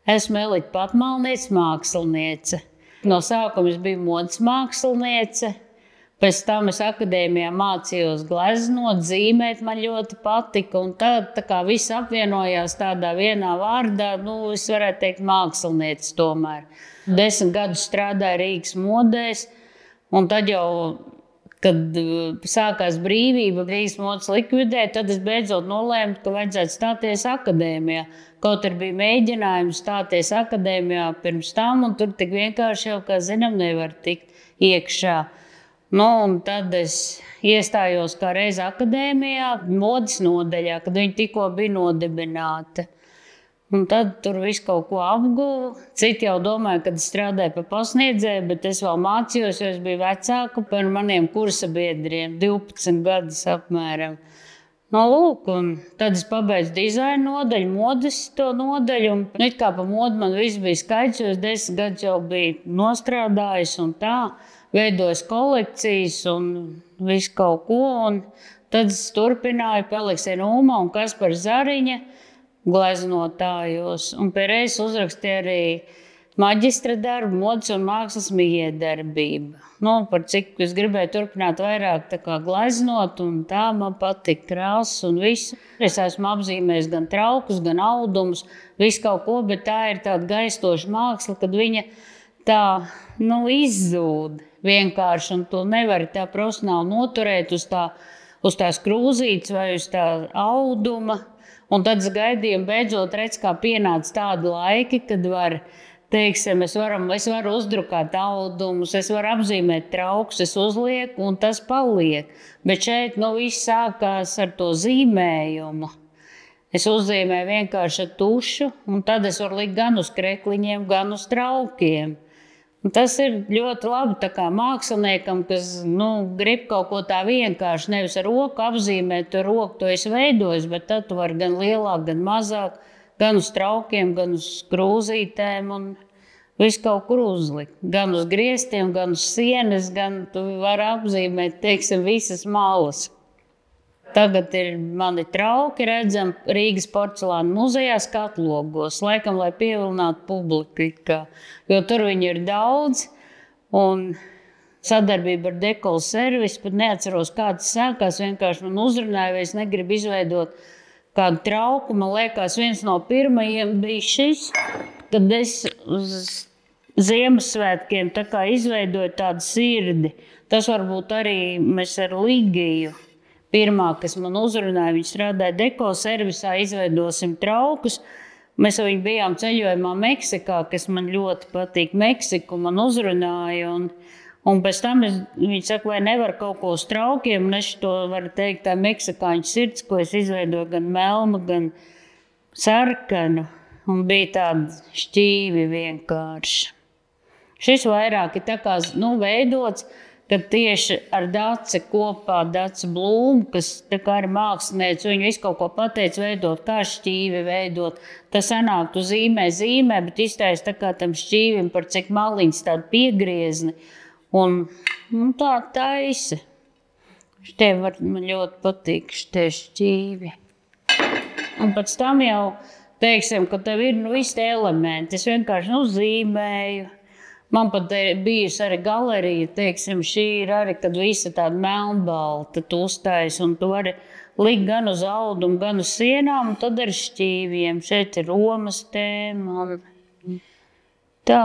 Esmu Elita Patmalniece, māksliniece. No sākuma es biju modes māksliniece. Pēc tam es akadēmijā mācījos gleznot, zīmēt man ļoti patika. Un tad tā kā viss apvienojās tādā vienā vārdā, es varētu teikt māksliniece tomēr. 10 gadus strādāju Rīgas modēs, un tad jau, kad sākās brīvība, Rīgas modes likvidēt, tad es beidzot nolēmu, ka vajadzētu stāties akadēmijā. Kaut arī bija mēģinājums stāties akadēmijā pirms tam, un tur tik vienkārši jau, kā zinām, nevar tikt iekšā. Un tad es iestājos kā reiz akadēmijā, modes nodaļā, kad viņa tikko bija nodibināta. Un tad tur viss kaut ko apguva. Citi jau domāja, kad es strādāju par pasniedzēju, bet es vēl mācījos, jo es biju vecāka par maniem kursa biedriem, 12 gadus apmēram. Lūk, un tad es pabeidzu dizaina nodaļu, modes to nodaļu, un it kā pa modu man viss bija skaidrs, jo es 10 gadus jau biju nostrādājis un tā, veidojis kolekcijas un visu kaut ko, un tad es turpināju pie Aleksija Nūma un Kaspara Zariņa gleznotājos, un pēreiz uzrakstīju arī maģistra darbu, modes un mākslas mijiedarbība. Par cik es gribēju turpināt vairāk tā kā gleznot, un tā man patika krāsas un visu. Es esmu apzīmējis gan traukus, gan audumus, visu kaut ko, bet tā ir tāda gaistoša māksla, kad viņa tā, izzūd vienkārši, un tu nevari tā profesionāli noturēt uz tās krūzītes vai uz tā auduma. Un tad es gaidīju, un beidzot redzu, kā pienāca tādi laiki, kad es varu uzdrukāt audumus, es varu apzīmēt traukus, es uzlieku, un tas paliek. Bet šeit viss sākās ar to zīmējumu. Es uzzīmēju vienkārši ar tušu, un tad es varu likt gan uz krekliņiem, gan uz traukiem. Un tas ir ļoti labi tā kā māksliniekam, kas grib kaut ko tā vienkārši, nevis ar roku apzīmēt, to roku to esi veidojis, bet tad tu vari gan lielāk, gan mazāk, gan uz traukiem, gan uz krūzītēm un visu kaut kur uzlikt. Gan uz griestiem, gan uz sienas, gan tu vari apzīmēt, visas malas. Tagad ir mani trauki redzami Rīgas porcelāna muzejā skatlogos, laikam, lai pievilinātu publiku, jo tur viņi ir daudz, un sadarbība ar Dekola servisu, pat neatceros, kā tas sākās, vienkārši man uzrunāja, vai es negribu izveidot kādu trauku. Man liekas, viens no pirmajiem bija šis, kad es uz Ziemassvētkiem tā kā izveidoju tādu sirdi. Tas varbūt arī mēs ar Ligiju. Pirmā, kas man uzrunāja, viņa strādāja Dekola servisā, izveidosim traukus. Mēs ar viņu bijām ceļojumā Meksikā, kas man ļoti patīk. Meksiku man uzrunāja, un pēc tam viņi saka, vai nevar kaut ko uz traukiem, un es to varu teikt, tā meksikāņu sirds, ko es izveidoju gan melnu, gan sarkanu, un bija tādi šķīvi vienkārši. Šis vairāk ir tā kā, veidots, kad tieši ar Daci kopā, Daci Blūmu, kas tā kā ir mākslinieci, viņi visu kaut ko pateica veidot, kā šķīvi veidot. Tas sanāk, tu zīmē, bet iztais tā kā tam šķīvim par cik maliņas tādu piegriezni. Un tā taisa. Šitie man ļoti patīk, šitie šķīvi. Un pēc tam jau, ka tev ir visi tie elementi. Es vienkārši zīmēju. Man pat bijusi arī galerija, šī ir arī, kad visa tāda melnbalta tu uztais, un tu vari likt gan uz audumu, gan uz sienām, un tad ar šķīviem. Šeit ir Romas tēma. Tā.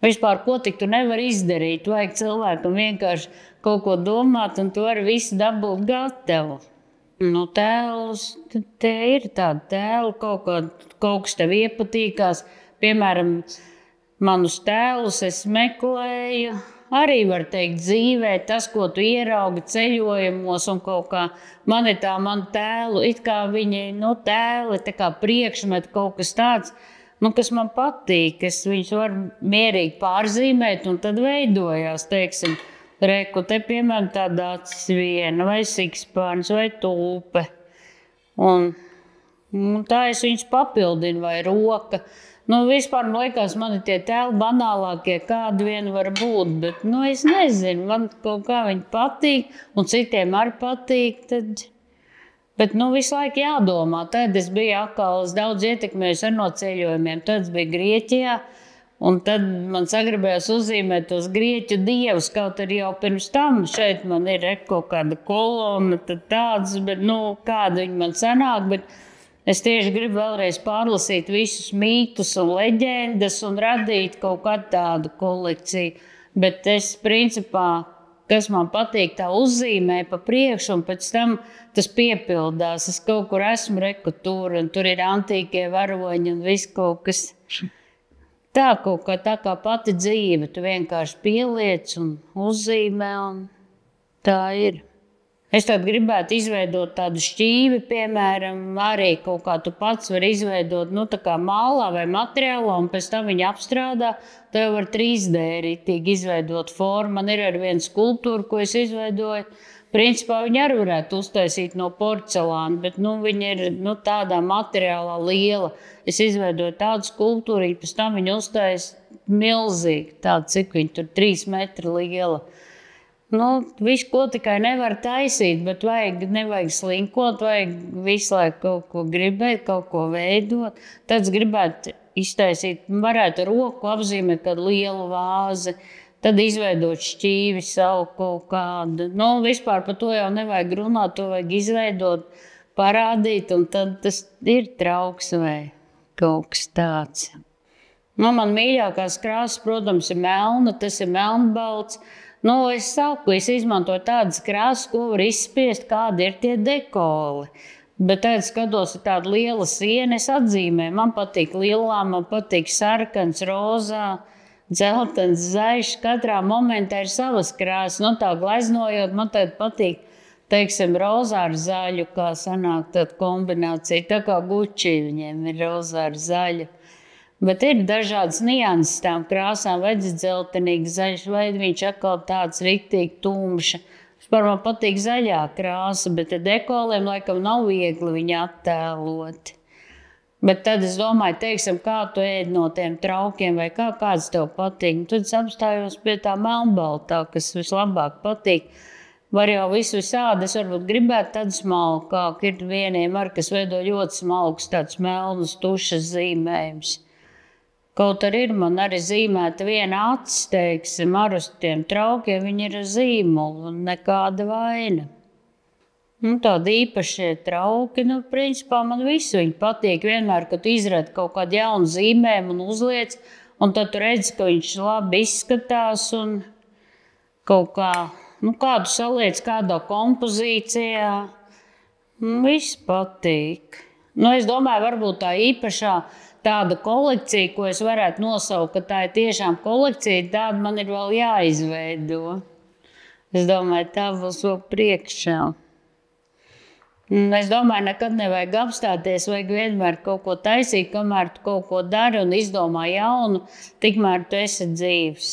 Vispār, ko tik tu nevari izdarīt? Vajag cilvēkam vienkārši kaut ko domāt, un tu vari visu dabūt gatavu. Tēlus, te ir tāda tēla, kaut kas tev iepatīkās. Piemēram, manus tēlus es meklēju, arī var teikt dzīvē, tas, ko tu ieraugi ceļojumos un kaut kā. Man ir tā manu tēlu, it kā viņi, tēli, tā kā priekšmeti, kaut kas tāds, kas man patīk. Es viņus varu mierīgi pārzīmēt un tad veidojās, reku, te piemēram tāda acis viena, vai sikspārns, vai tulpe. Un tā es viņus papildinu, vai roka. Vispār, man liekas, man ir tie tēli banālākie, kādi vien var būt, bet, es nezinu, man kaut kā viņi patīk, un citiem arī patīk, tad Bet visu laiku jādomā. Tad es biju atkal daudz ietekmējis ar no ceļojumiem. Tad es biju Grieķijā, un tad man sagribējās uzzīmēt tos grieķu dievus. Kaut arī jau pirms tam šeit man ir kaut kāda kolona, tad tāds, bet kāda viņi man sanāk. Bet es tieši gribu vēlreiz pārlasīt visus mītus un leģendas un radīt kaut kādu tādu kolekciju. Bet es principā, kas man patīk, tā uzzīmē pa priekšu, un pēc tam tas piepildās. Es kaut kur esmu tur, un tur ir antīkie varoņi un viss kaut kas. Tā kā pati dzīve, tu vienkārši pieliec un uzzīmē, un tā ir. Es tad gribētu izveidot tādu šķīvi, piemēram, arī kaut kā tu pats vari izveidot, tā kā mālā vai materiālā, un pēc tam viņu apstrādā, tev var 3D ritīgi izveidot formu. Man ir arī viena skulptūra, ko es izveidoju. Principā viņi arī varētu uztaisīt no porcelāna, bet viņa ir tādā materiālā liela. Es izveidoju tādu skulptūru, pēc tam viņi uztais milzīgi, tādu, cik viņi tur 3 metri liela. Visu, ko tikai nevar taisīt, bet nevajag slinkot, vajag visu laiku kaut ko gribēt, kaut ko veidot. Tad es gribētu iztaisīt, varētu ar roku apzīmēt kādu lielu vāzi, tad izveidot šķīvi savu kaut kādu. Vispār par to jau nevajag runāt, to vajag izveidot, parādīt, un tad tas ir trauks vai kaut kas tāds. Man mīļākās krāsas, protams, ir melna, tas ir melnbalts. Es izmantoju tādas krāsas, ko var izspiest, kādi ir tie dekoli. Bet tad skatos, ir tāda liela siena, es atzīmēju. Man patīk lilā, man patīk sarkans, rozā, dzeltens, zaļš. Katrā momentā ir savas krāsas. Tā gleznojot, man tad patīk, teiksim, rozā ar zaļu, kā sanāk tāda kombinācija. Tā kā Gucci viņiem ir rozā ar zaļu. Bet ir dažādas nianses tām krāsām, vai dzeltenīgs, zaļš, vai viņš atkal tāds riktīgi tumša. Vispār man patīk zaļā krāsa, bet dekoliem laikam nav viegli viņu attēlot. Bet tad es domāju, teiksim, kā tu ēd no tiem traukiem, vai kāds tev patīk. Tad es apstājos pie tā melnbaltā, kas vislabāk patīk. Var jau visādi, es varbūt gribētu tādu smalkāku. Ir vieniem kas veido ļoti smalkus, tāds melnus tušas zīmējums. Kaut arī man arī zīmēta viena acis, teiksim, ar uz tiem traukiem, viņi ir zīmoli un nekāda vaina. Tādi īpašie trauki, principā man visu viņi patīk. Vienmēr, kad tu izradi kaut kādu jaunu zīmējumu un uzliec, un tad tu redzi, ka viņš labi izskatās un kaut kā, kādu saliec kādā kompozīcijā. Viss patīk. Es domāju, varbūt tā īpašā tāda kolekcija, ko es varētu nosaukt, ka tā ir tiešām kolekcija, tāda man ir vēl jāizveido. Es domāju, tā būs vēl priekšā. Es domāju, nekad nevajag apstāties, vajag vienmēr kaut ko taisīt, kamēr tu kaut ko dari un izdomā jaunu, tikmēr tu esi dzīvs.